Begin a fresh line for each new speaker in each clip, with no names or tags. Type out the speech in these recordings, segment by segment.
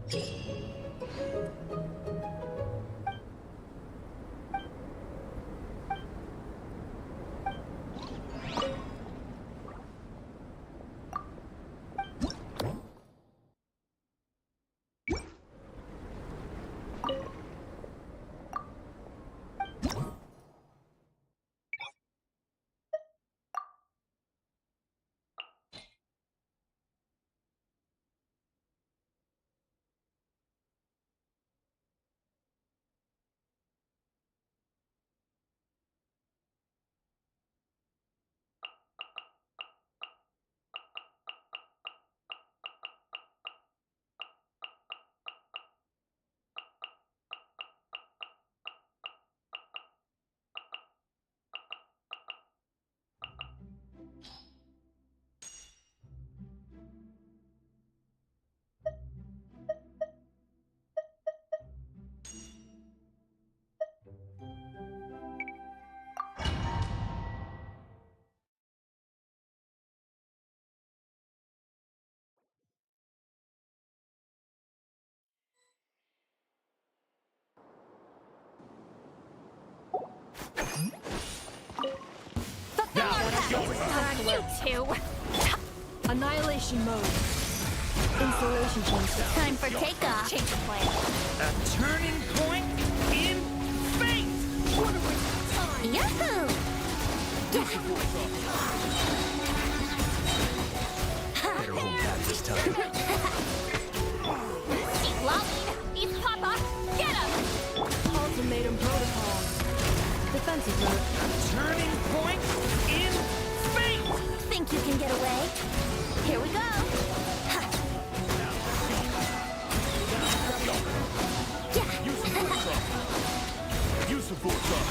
You two!
Annihilation mode. Installation change.
Time for takeoff. Change of plan.
A turning point in fate! What a waste of time!
Yahoo!
Better hold back this time.
Keep lolling! He's Papa! Get him!
Ultimatum protocol. Defensive mode.
A turning point in fate!
Think you can get away? Here we go!
Use the force up.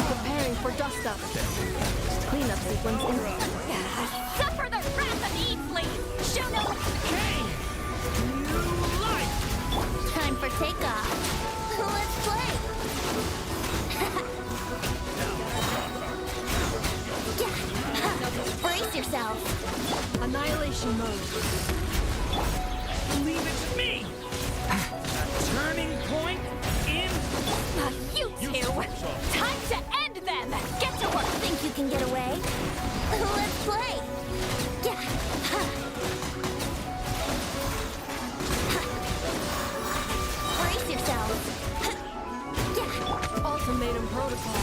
Preparing for dust up. Cleanup sequence in.
Suffer the wrath of Easley! Show no...
Hey! New life!
Time for takeoff. Let's play! Brace yourself.
Annihilation mode.
Leave it to me! A turning point in...
You two! Time to end them! Get to work! Think you can get away? Let's play! Brace yourselves!
Ultimatum protocol.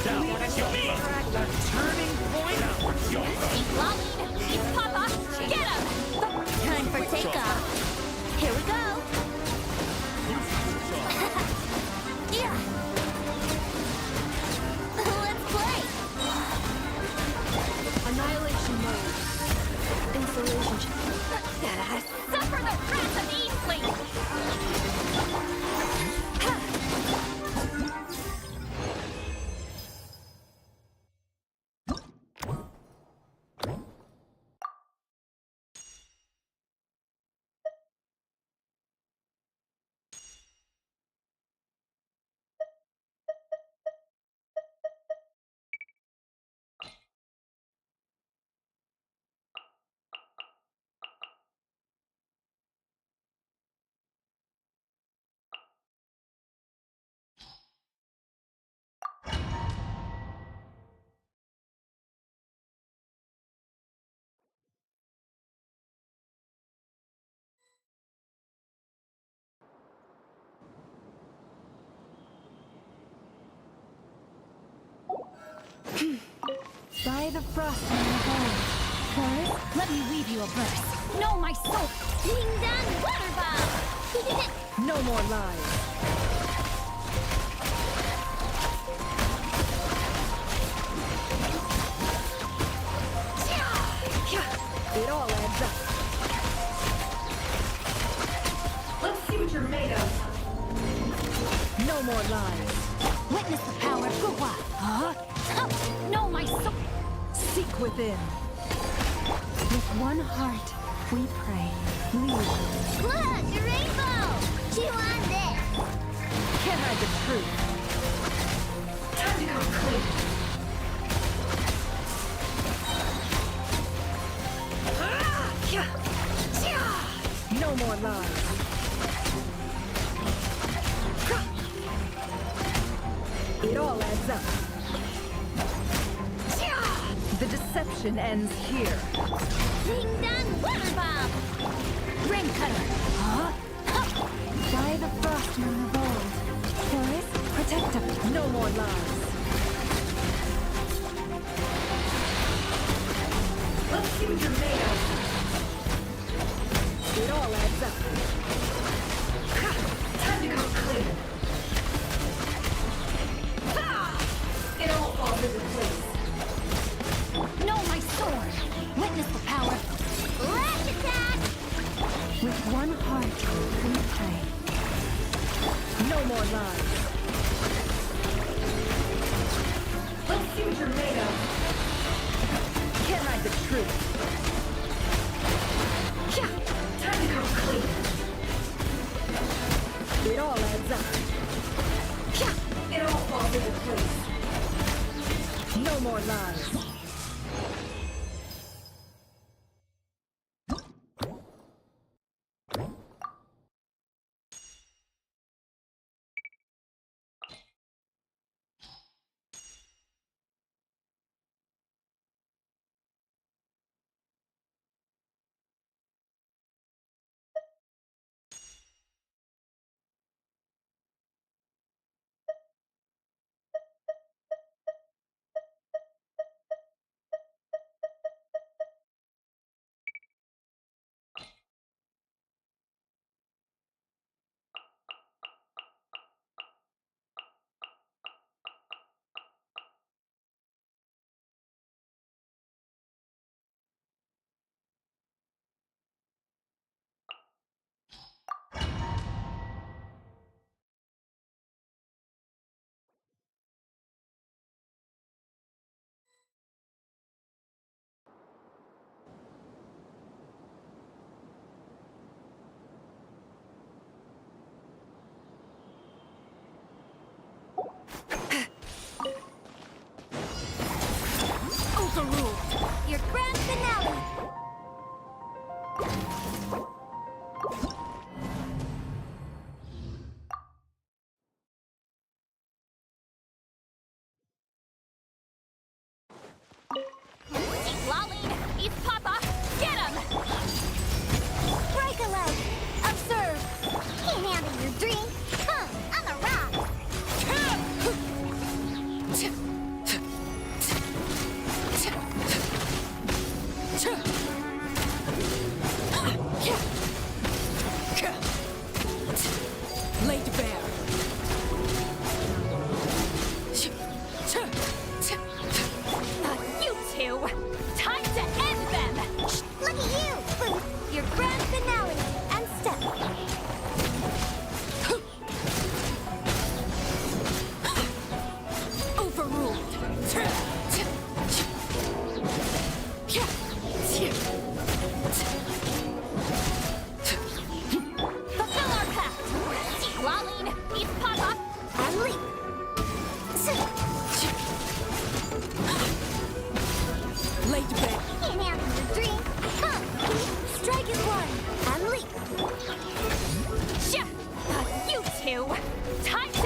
Downwards me! A turning point...
Keep lolling! Keep Papa! Get him! Time for takeoff! Here we go! Yeah! Let's play!
Annihilation mode. Installation check.
Suffer the wrath of Easley!
By the frost on your bone.
First, let me weave you a verse. No, my soul! Ding dong water bomb!
No more lies. It all adds up.
Let's see what you're made of.
No more lies.
Witness the power of Gua!
Huh?
No, my soul!
Seek within. With one heart, we pray. Lead.
Look, a rainbow! Chew on this!
Can't hide the truth.
Time to come clean.
more lies. It all adds up. The deception ends here.
Ding dong water bomb! Rain cutter! Huh?
By the frost moon of old. Forest, protect them. No more lies.
Let's see what you're made of.
It all adds up.
Time to come clean. It all falls into place.
No, my sword! Witness the power! Lash attack!
With one heart, we pray. No more lies.
Let's see what you're made of.
Can't hide the truth.
Time to come clean.
It all adds up.
It all falls into place.
No more lies.
Overruled! Your grand finale! Lolling! Eat Papa! Get him! Break a leg! Observe! Can't handle your dream! Huh! On the rock!
Laid bare.
You two! Time to end them! Look at you, Booth! Your grand finale and step. Overruled! Fulfill our pact! Lolling, eat Papa, and leap!
Laid bare.
Can't handle your dream! Huh! Strike is one, and leap! You two! Time to...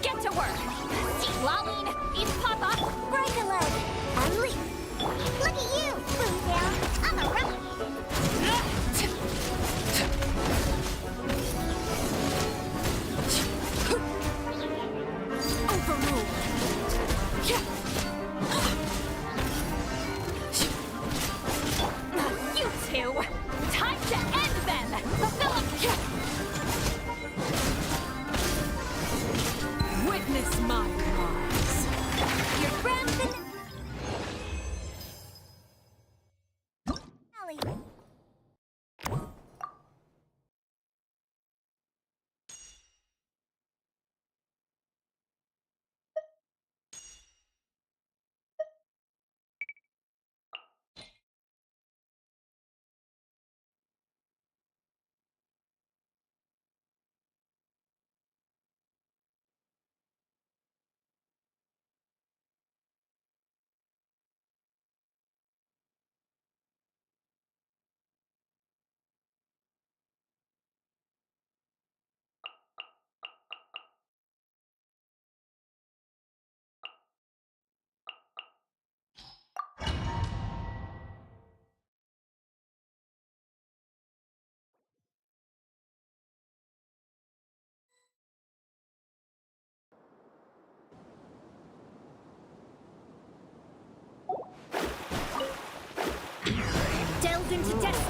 Get to work! Lolling, eat Papa, break a leg, and leap! Look at you, Boomtail! I'm a rebel!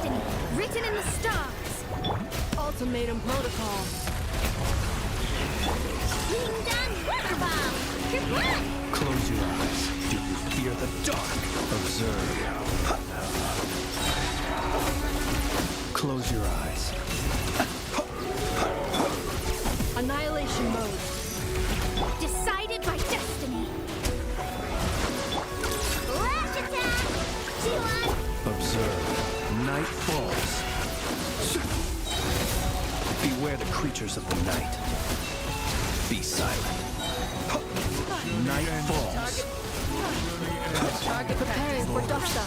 destiny, written in the stars.
Ultimatum protocol.
Ding-dong water bomb! Kerplunk!
Close your eyes. Do you fear the dark? Observe. Close your eyes.
Annihilation mode.
Decided by destiny. Lash attack! G1!
Observe. Night falls. Beware the creatures of the night. Be silent. Night falls.
Preparing for Doxa.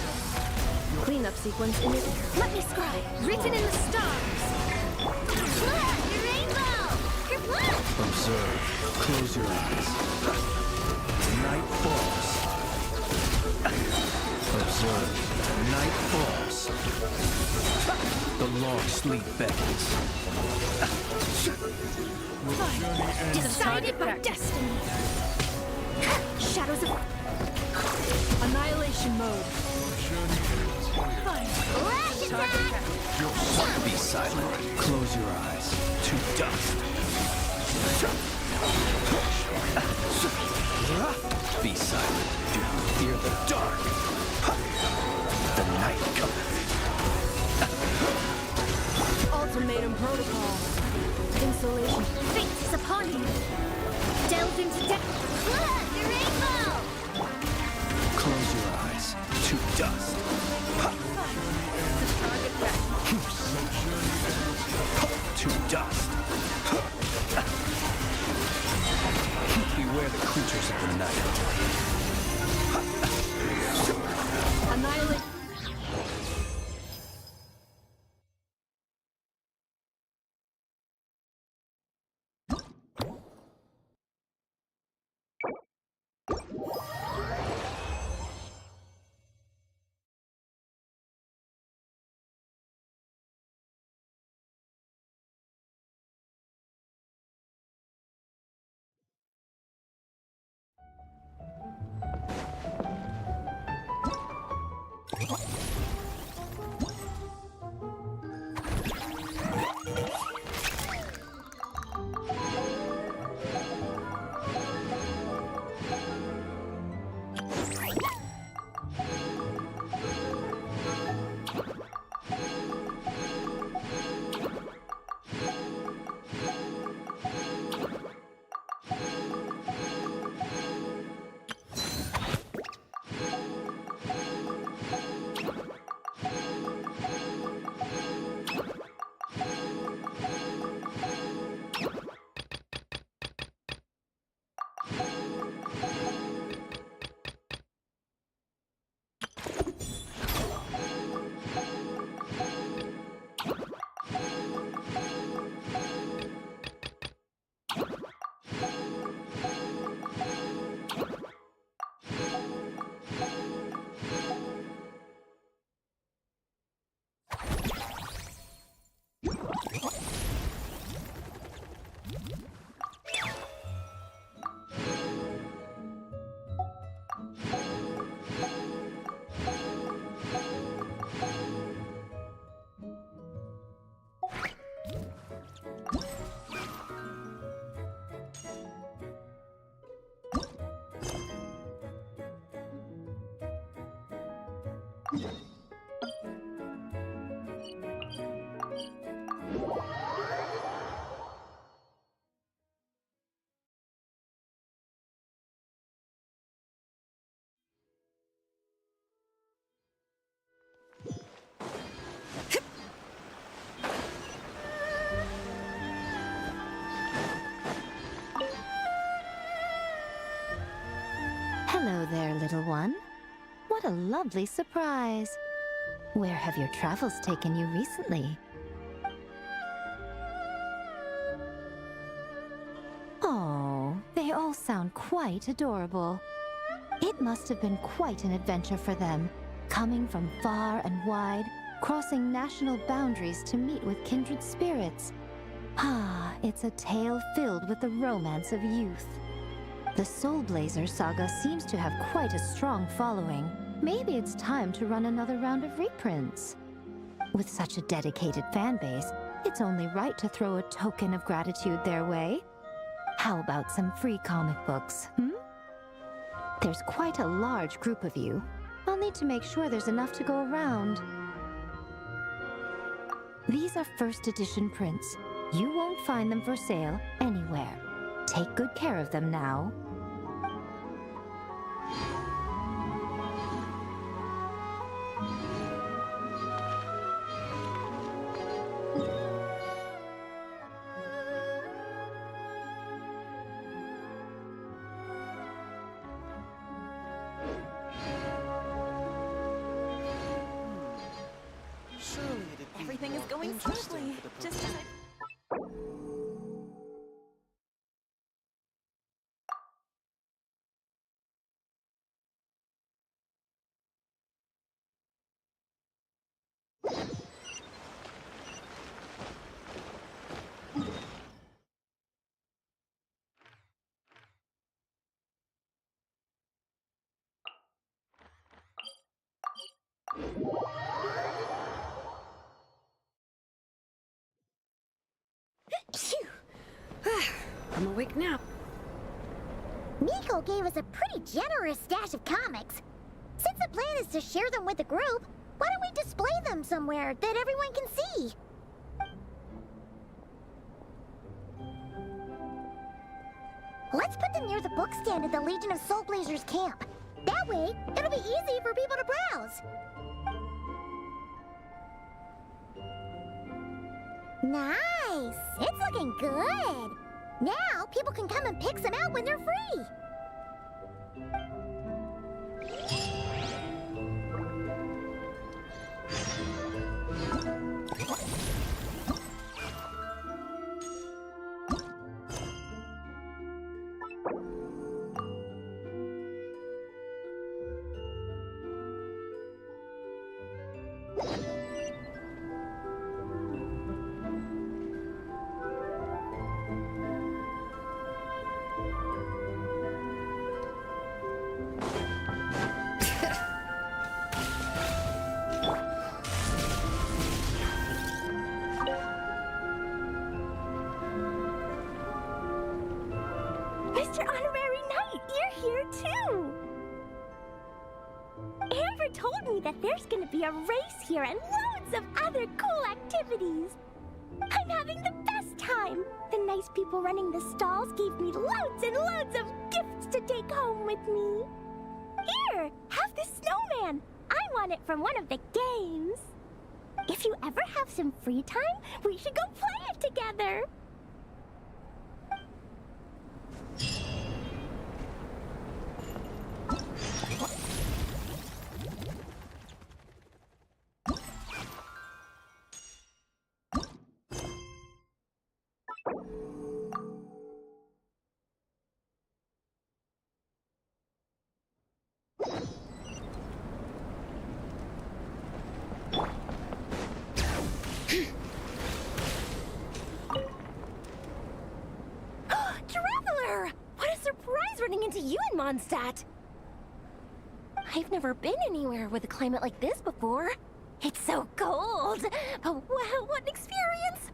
Cleanup sequence in it.
Let me scribe, written in the stars. Look, your rainbow! Kerplunk!
Observe. Close your eyes. Night falls. Observe. Night falls. The long sleep beckons.
Decided by destiny. Shadows of
Annihilation mode.
lash attack!
Be silent. Close your eyes. To dust. Be silent. Do you fear the dark? The night cometh.
Ultimatum protocol. Insulation.
Fate is upon you. Delve into depth. Look, your rainbow!
Close your eyes. To dust. To dust. Beware the creatures of the night.
Annihilate.
Hello there, little one. What a lovely surprise. Where have your travels taken you recently? Oh, they all sound quite adorable. It must have been quite an adventure for them, coming from far and wide, crossing national boundaries to meet with kindred spirits. Ah, it's a tale filled with the romance of youth. The Soul Blazer saga seems to have quite a strong following. Maybe it's time to run another round of reprints. With such a dedicated fan base, it's only right to throw a token of gratitude their way. How about some free comic books, hmm? There's quite a large group of you. I'll need to make sure there's enough to go around. These are first edition prints. You won't find them for sale anywhere. Take good care of them now.
Surely it'd be
Everything is
more
going
interesting
smoothly.
for the
Just as I...
Phew.
I'm awake now.
Nico gave us a pretty generous stash of comics. Since the plan is to share them with the group, why don't we display them somewhere that everyone can see? Let's put them near the book stand at the Legion of Soul Blazers camp. That way, it'll be easy for people to browse. Nice! It's looking good! Now, people can come and pick some out when they're free!
Mr. Honorary Knight, you're here too! Amber told me that there's gonna be a race here and loads of other cool activities. I'm having the best time. The nice people running the stalls gave me loads and loads of gifts to take home with me. Here, have this snowman. I won it from one of the games. If you ever have some free time, we should go play it together. Traveler! What a surprise running into you in Mondstadt! I've never been anywhere with a climate like this before. It's so cold! But wow, what an experience!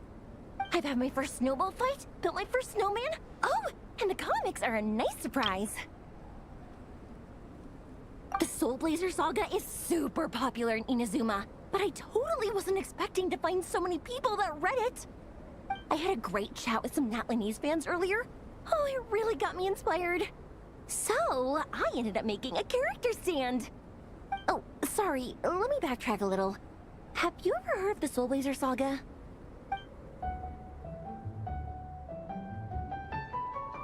I've had my first snowball fight, built my first snowman. Oh, and the comics are a nice surprise. The Soul Blazer saga is super popular in Inazuma, but I totally wasn't expecting to find so many people that read it. I had a great chat with some Natlanese fans earlier. Oh, it really got me inspired. So, I ended up making a character stand. Oh, sorry, let me backtrack a little. Have you ever heard of the Soul Blazer saga?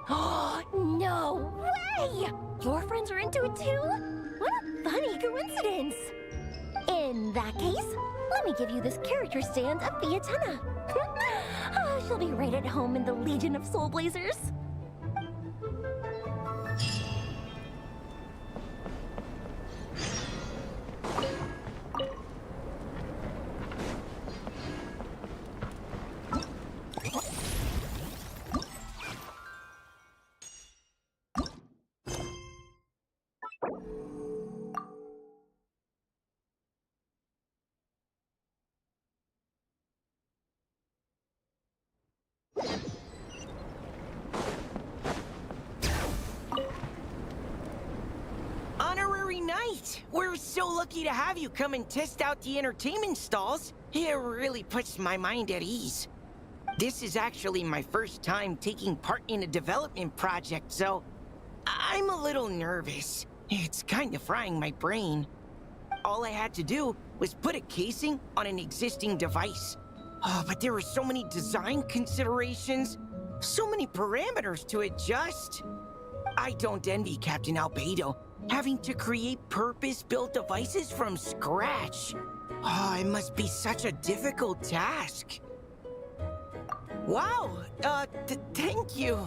Oh, no way! Your friends are into it too? What a funny coincidence! In that case, let me give you this character stand of Vietena. Oh, she'll be right at home in the Legion of Soul Blazers.
great! We're so lucky to have you come and test out the entertainment stalls. It really puts my mind at ease. This is actually my first time taking part in a development project, so I'm a little nervous. It's kind of frying my brain. All I had to do was put a casing on an existing device. Oh, but there were so many design considerations, so many parameters to adjust. I don't envy Captain Albedo, having to create purpose-built devices from scratch. Oh, it must be such a difficult task. Wow, thank you.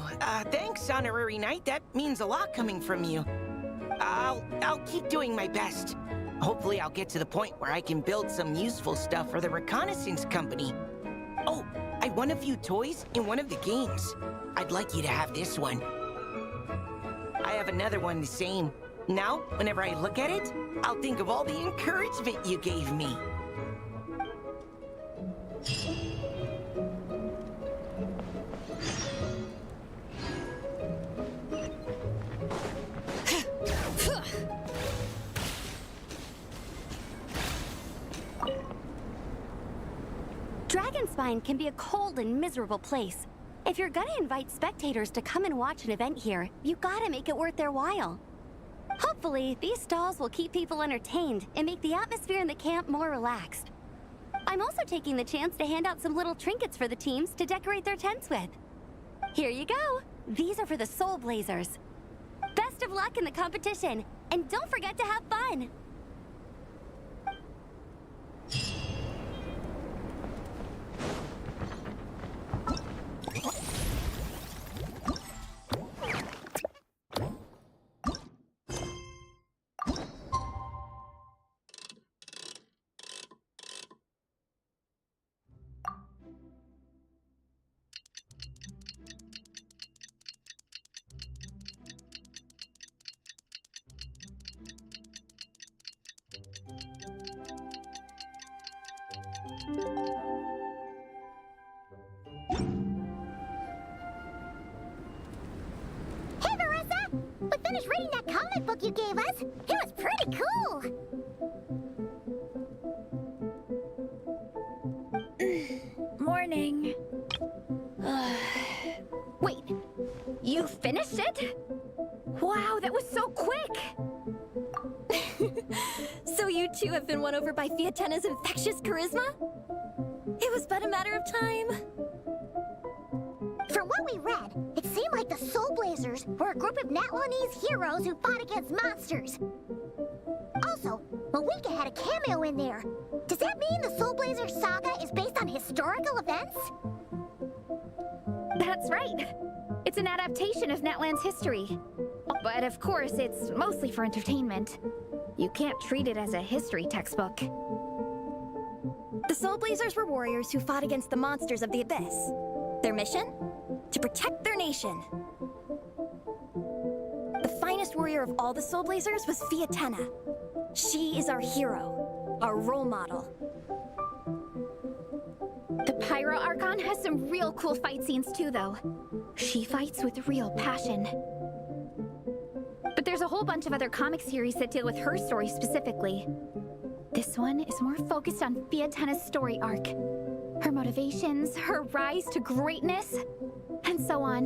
Thanks, Honorary Knight. That means a lot coming from you. I'll keep doing my best. Hopefully I'll get to the point where I can build some useful stuff for the reconnaissance company. Oh, I won a few toys in one of the games. I'd like you to have this one. I have another one the same. Now, whenever I look at it, I'll think of all the encouragement you gave me.
Dragonspine can be a cold and miserable place. If you're gonna invite spectators to come and watch an event here, you gotta make it worth their while. Hopefully, these stalls will keep people entertained and make the atmosphere in the camp more relaxed. I'm also taking the chance to hand out some little trinkets for the teams to decorate their tents with. Here you go. These are for the Soul Blazers. Best of luck in the competition, and don't forget to have fun!
Hey, Marissa! We finished reading that comic book you gave us. It was pretty cool.
Morning.
Wait, you finished it? Wow, that was so quick!
So you too have been won over by Fiatena's infectious charisma? It was but a matter of time.
From what we read, it seemed like the Soul Blazers were a group of Natlanese heroes who fought against monsters. Also, Mawika had a cameo in there. Does that mean the Soul Blazer saga is based on historical events?
That's right. It's an adaptation of Natland's history. But of course, it's mostly for entertainment. You can't treat it as a history textbook.
The Soul Blazers were warriors who fought against the monsters of the Abyss. Their mission? To protect their nation. The finest warrior of all the Soul Blazers was Fiatena. She is our hero, our role model.
The Pyro Archon has some real cool fight scenes too, though. She fights with real passion. But there's a whole bunch of other comic series that deal with her story specifically. This one is more focused on Fiatena's story arc. Her motivations, her rise to greatness, and so on.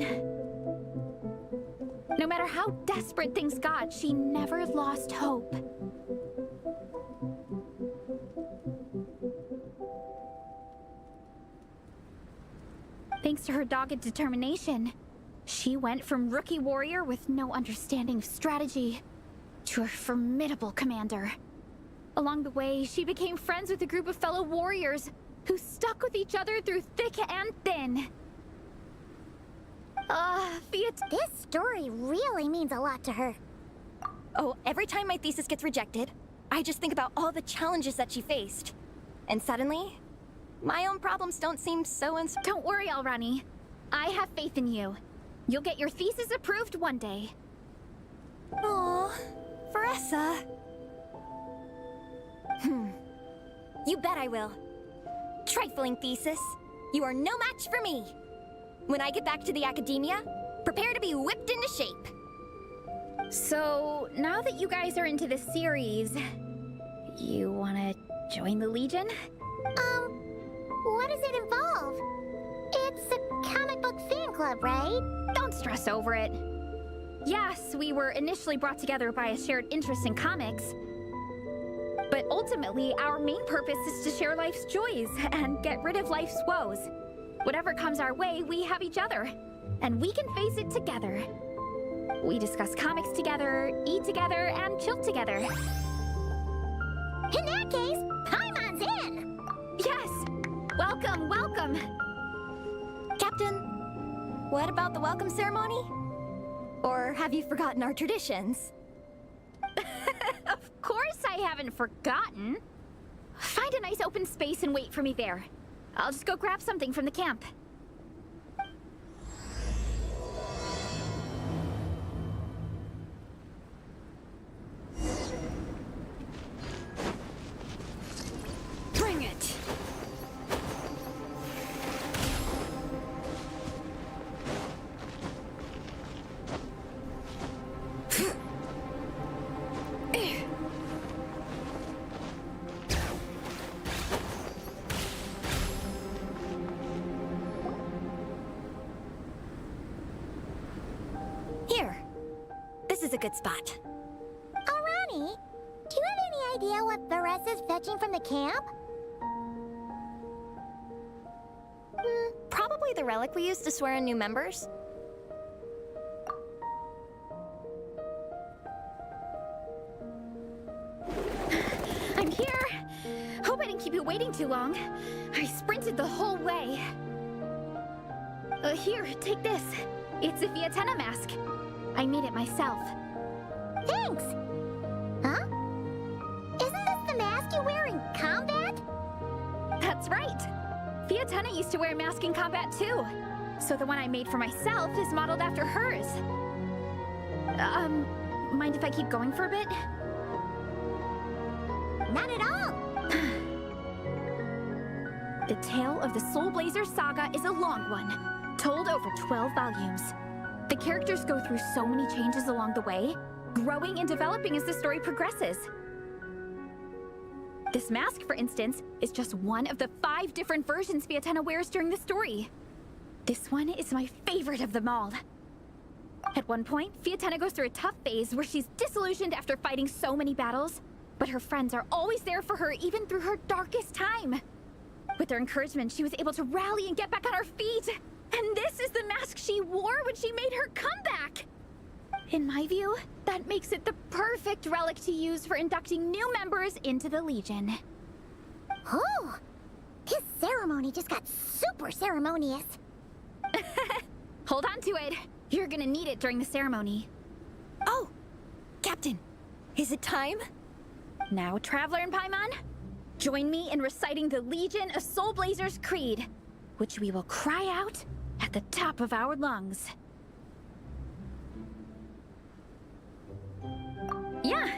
No matter how desperate things got, she never lost hope. Thanks to her dogged determination, she went from rookie warrior with no understanding of strategy to a formidable commander. Along the way, she became friends with a group of fellow warriors who stuck with each other through thick and thin.
This story really means a lot to her.
Oh, every time my thesis gets rejected, I just think about all the challenges that she faced. And suddenly, my own problems don't seem so
Don't worry, Alrani. I have faith in you. You'll get your thesis approved one day.
Aw, Veressa. You bet I will. Trifling thesis, you are no match for me. When I get back to the academia, prepare to be whipped into shape.
So, now that you guys are into the series, you wanna join the Legion?
What does it involve? It's a comic book fan club, right?
Don't stress over it. Yes, we were initially brought together by a shared interest in comics, but ultimately, our main purpose is to share life's joys and get rid of life's woes. Whatever comes our way, we have each other, and we can face it together. We discuss comics together, eat together, and chill together.
In that case, Paimon's in!
Yes! Welcome, welcome!
Captain, what about the welcome ceremony? Or have you forgotten our traditions?
Of course I haven't forgotten. Find a nice open space and wait for me there. I'll just go grab something from the camp.
Bring it!
Here. This is a good spot.
Ronnie, do you have any idea what Veresa's fetching from the camp?
Probably the relic we used to swear in new members.
I'm here! Hope I didn't keep you waiting too long. I sprinted the whole way. Here, take this. It's a Fiatenna mask. I made it myself.
Thanks! Huh? Isn't this the mask you wear in combat?
That's right! Fiatenna used to wear a mask in combat too. So the one I made for myself is modeled after hers. Mind if I keep going for a bit?
Not at all!
The tale of the Soul Blazer saga is a long one, told over 12 volumes. The characters go through so many changes along the way, growing and developing as the story progresses. This mask, for instance, is just one of the 5 different versions Fiatenna wears during the story. This one is my favorite of them all. At one point, Fiatenna goes through a tough phase where she's disillusioned after fighting so many battles, but her friends are always there for her even through her darkest time. With their encouragement, she was able to rally and get back on her feet. And this is the mask she wore when she made her comeback! In my view, that makes it the perfect relic to use for inducting new members into the Legion.
Oh! His ceremony just got super ceremonious.
Hold on to it. You're gonna need it during the ceremony.
Oh! Captain, is it time?
Now, Traveler and Paimon, join me in reciting the Legion of Soul Blazers Creed, which we will cry out at the top of our lungs. Yeah,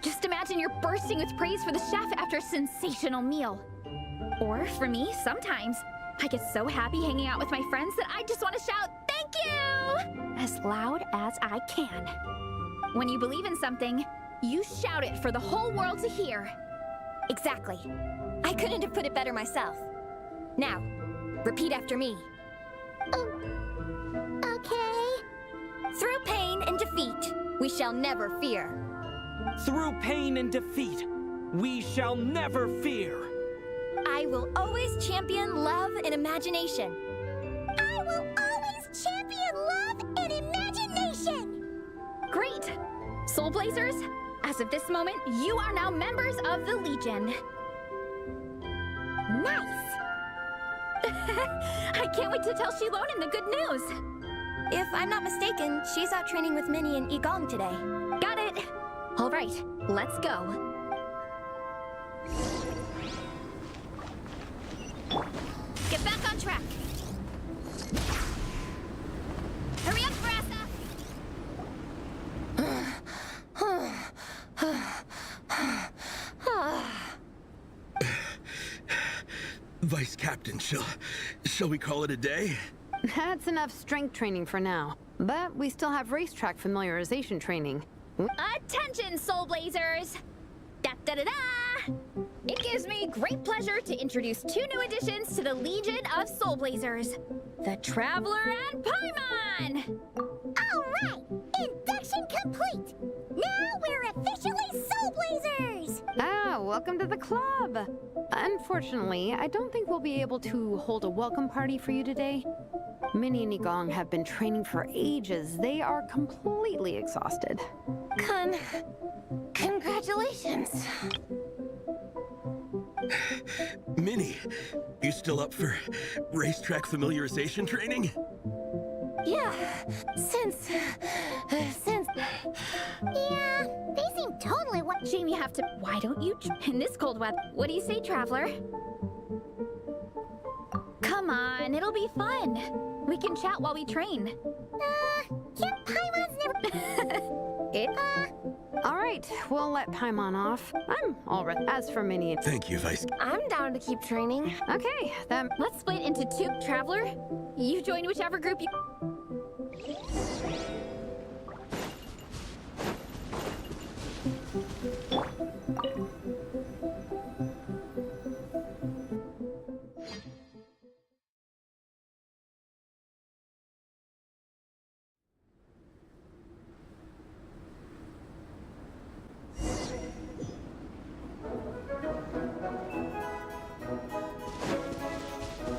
just imagine you're bursting with praise for the chef after a sensational meal. Or for me, sometimes, I get so happy hanging out with my friends that I just want to shout, "Thank you!" as loud as I can. When you believe in something, you shout it for the whole world to hear.
Exactly. I couldn't have put it better myself. Now, repeat after me.
Okay.
Through pain and defeat, we shall never fear.
Through pain and defeat, we shall never fear.
I will always champion love and imagination.
I will always champion love and imagination!
Great! Soul Blazers, as of this moment, you are now members of the Legion.
Nice!
I can't wait to tell Shilonen the good news.
If I'm not mistaken, she's out training with Minnie and Igong today.
Got it. All right, let's go. Get back on track. Hurry up, Verasa.
Vice Captain, shall we call it a day?
That's enough strength training for now. But we still have racetrack familiarization training.
Attention, Soul Blazers! Da-da-da-da! It gives me great pleasure to introduce 2 new additions to the Legion of Soul Blazers. The Traveler and Paimon!
Alright! Induction complete! Now we're officially Soul Blazers!
Ah, welcome to the club! Unfortunately, I don't think we'll be able to hold a welcome party for you today. Minnie and Igong have been training for ages. They are completely exhausted.
Congratulations.
Minnie, you still up for racetrack familiarization training?
Yeah, since...
Yeah, they seem totally what...
Shame you have to... Why don't you... In this cold weather... What do you say, Traveler? Come on, it'll be fun. We can chat while we train.
Can't Paimon's never...
All right, we'll let Paimon off. I'm all right. As for Minnie...
Thank you, Vice.
I'm down to keep training.
Okay, then...
Let's split into 2, Traveler. You join whichever group you...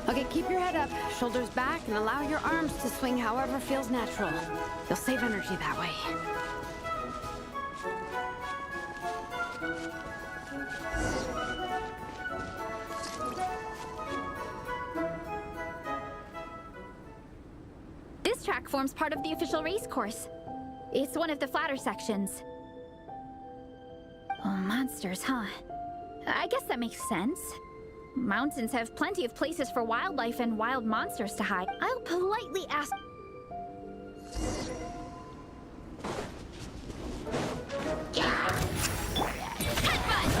Okay, keep your head up, shoulders back, and allow your arms to swing however feels natural. You'll save energy that way.
This track forms part of the official race course. It's one of the flatter sections. Oh, monsters, huh? I guess that makes sense. Mountains have plenty of places for wildlife and wild monsters to hide. I'll politely ask... Headbutt!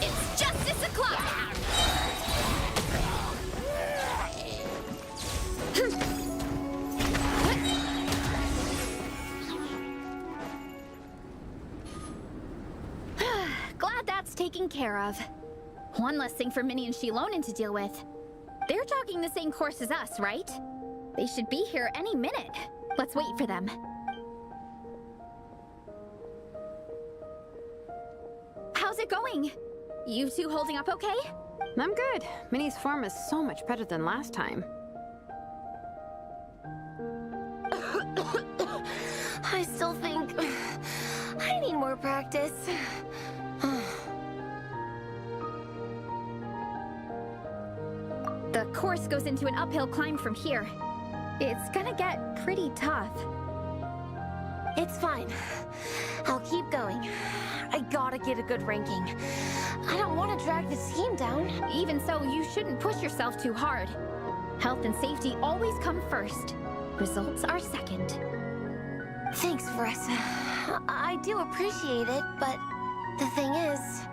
It's justice o'clock! Glad that's taken care of. One less thing for Minnie and Shilonen to deal with. They're jogging the same course as us, right? They should be here any minute. Let's wait for them. How's it going? You two holding up okay?
I'm good. Minnie's form is so much better than last time.
I still think... I need more practice.
The course goes into an uphill climb from here. It's gonna get pretty tough.
It's fine. I'll keep going. I gotta get a good ranking. I don't want to drag this team down.
Even so, you shouldn't push yourself too hard. Health and safety always come first. Results are second.
Thanks, Veressa. I do appreciate it, but the thing is...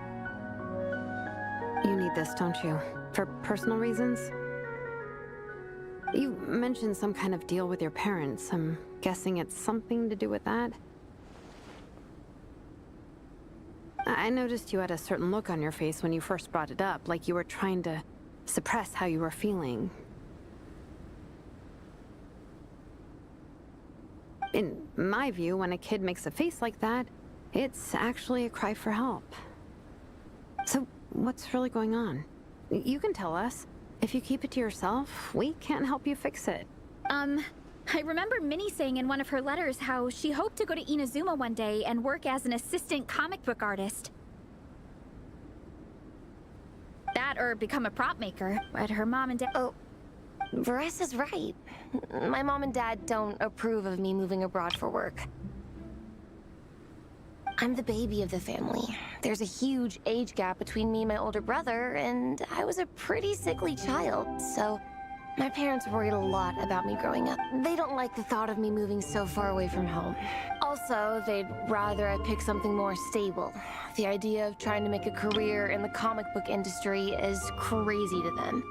You need this, don't you? For personal reasons? You mentioned some kind of deal with your parents. I'm guessing it's something to do with that? I noticed you had a certain look on your face when you first brought it up, like you were trying to suppress how you were feeling. In my view, when a kid makes a face like that, it's actually a cry for help. So, what's really going on? You can tell us. If you keep it to yourself, we can't help you fix it.
I remember Minnie saying in one of her letters how she hoped to go to Inazuma one day and work as an assistant comic book artist. That or become a prop maker, but her mom and dad...
Oh, Veressa's right. My mom and dad don't approve of me moving abroad for work. I'm the baby of the family. There's a huge age gap between me and my older brother, and I was a pretty sickly child, so my parents worried a lot about me growing up. They don't like the thought of me moving so far away from home. Also, they'd rather I pick something more stable. The idea of trying to make a career in the comic book industry is crazy to them.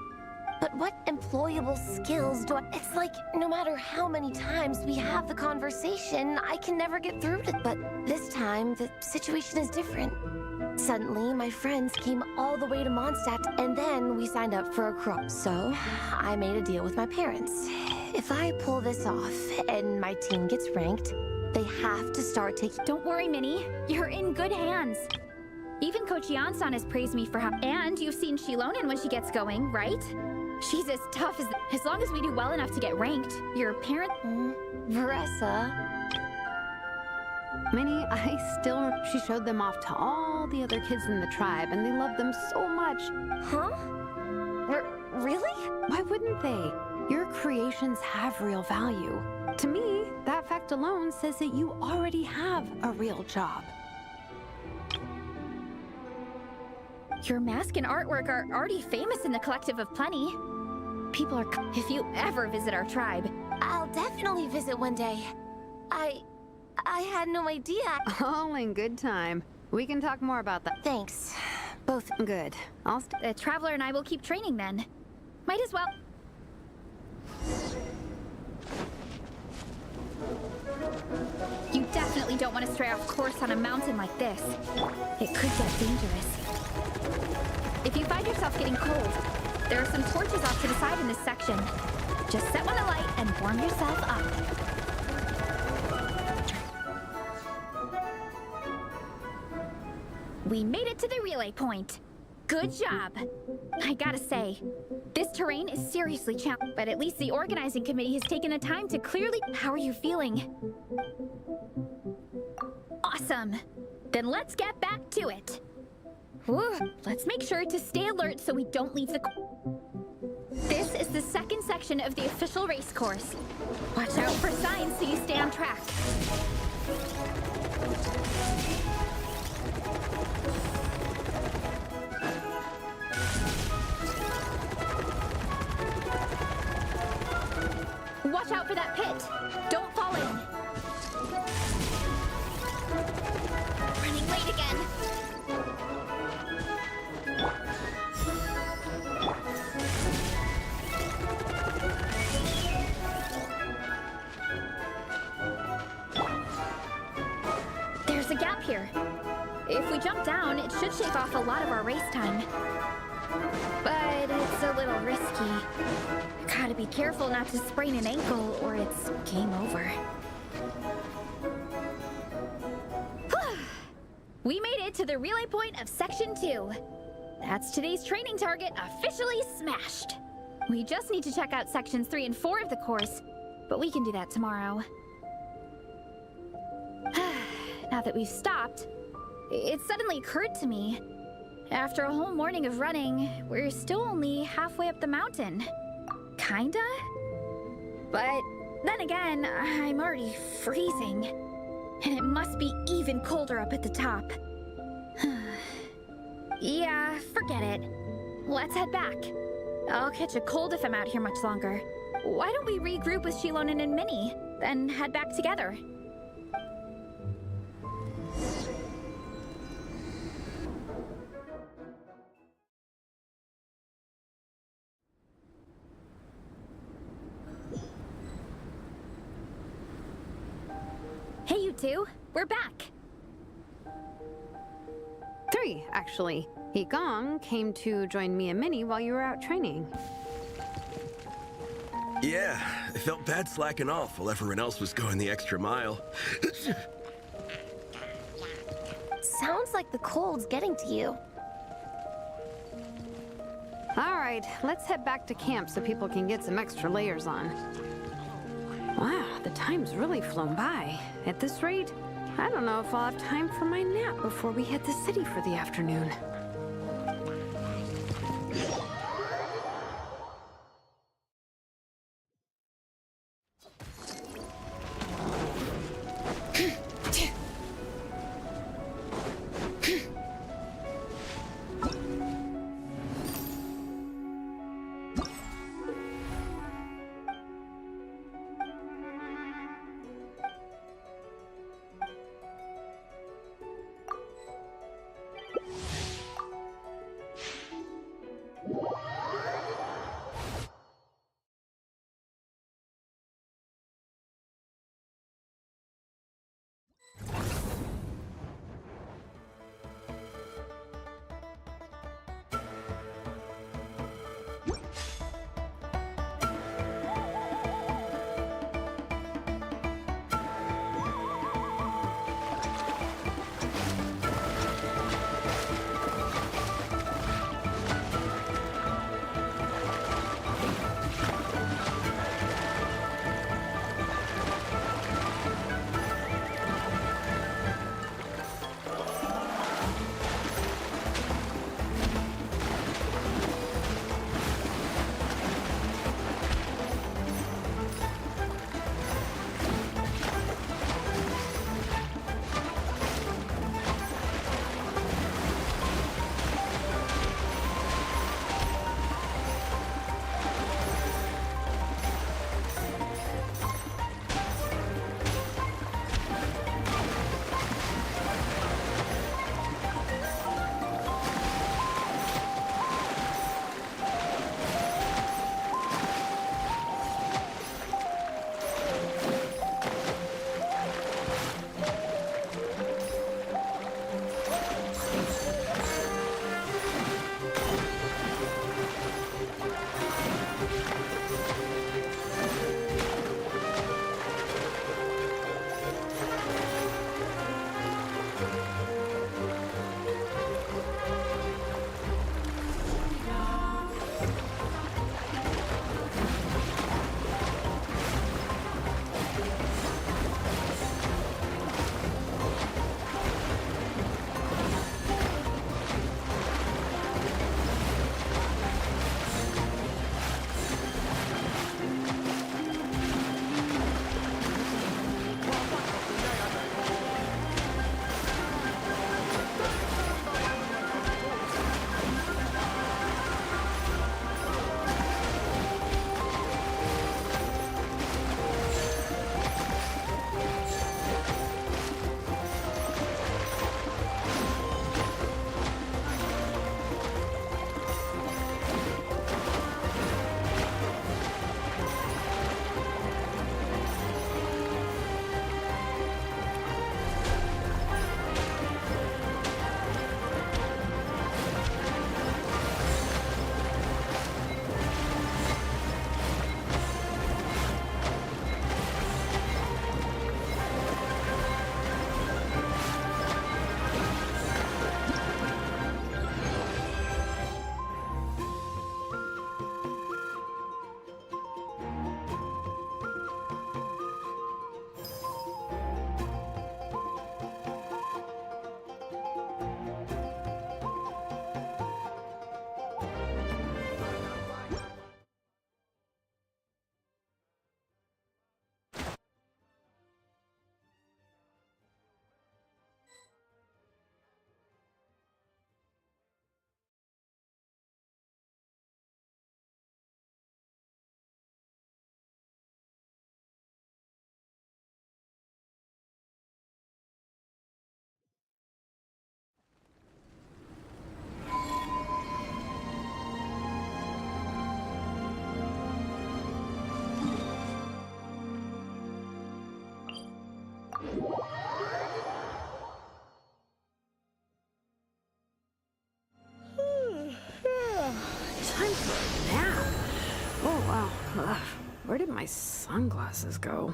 But what employable skills do I... It's like, no matter how many times we have the conversation, I can never get through to... But this time, the situation is different. Suddenly, my friends came all the way to Mondstadt, and then we signed up for a crop. So, I made a deal with my parents. If I pull this off, and my team gets ranked, they have to start taking...
Don't worry, Minnie. You're in good hands. Even Coach Yansan has praised me for how... And you've seen Shilonen when she gets going, right? She's as tough as long as we do well enough to get ranked. Your parent...
Veressa.
Minnie, she showed them off to all the other kids in the tribe, and they loved them so much.
Huh? Really?
Why wouldn't they? Your creations have real value. To me, that fact alone says that you already have a real job.
Your mask and artwork are already famous in the Collective of Plenty. People are... If you ever visit our tribe...
I'll definitely visit one day. I had no idea.
All in good time. We can talk more about that.
Thanks. Both.
Good.
The Traveler and I will keep training then. Might as well... You definitely don't want to stray off course on a mountain like this. It could get dangerous. If you find yourself getting cold, there are some torches off to the side in this section. Just set one alight and warm yourself up. We made it to the relay point. Good job. I gotta say, this terrain is seriously challenging, but at least the organizing committee has taken the time to clearly... How are you feeling? Awesome. Then let's get back to it. Whew. Let's make sure to stay alert so we don't leave the... This is the second section of the official race course. Watch out for signs so you stay on track. Watch out for that pit. Don't fall in. Running late again. There's a gap here. If we jump down, it should shave off a lot of our race time. But it's a little risky. Gotta be careful not to sprain an ankle or it's game over. We made it to the relay point of Section 2. That's today's training target officially smashed. We just need to check out Sections 3 and 4 of the course, but we can do that tomorrow. Now that we've stopped, it suddenly occurred to me. After a whole morning of running, we're still only halfway up the mountain. Kinda? But then again, I'm already freezing. And it must be even colder up at the top. Yeah, forget it. Let's head back. I'll catch a cold if I'm out here much longer. Why don't we regroup with Shilonen and Minnie, then head back together? Hey, you two. We're back.
3, actually. Gong came to join me and Minnie while you were out training.
Yeah, I felt bad slacking off while everyone else was going the extra mile.
Sounds like the cold's getting to you.
All right, let's head back to camp so people can get some extra layers on. Wow, the time's really flown by. At this rate, I don't know if I'll have time for my nap before we hit the city for the afternoon. Wow, where did my sunglasses go?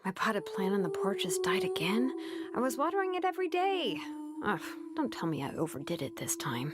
My potted plant on the porch has died again. I was watering it every day. Ugh, don't tell me I overdid it this time.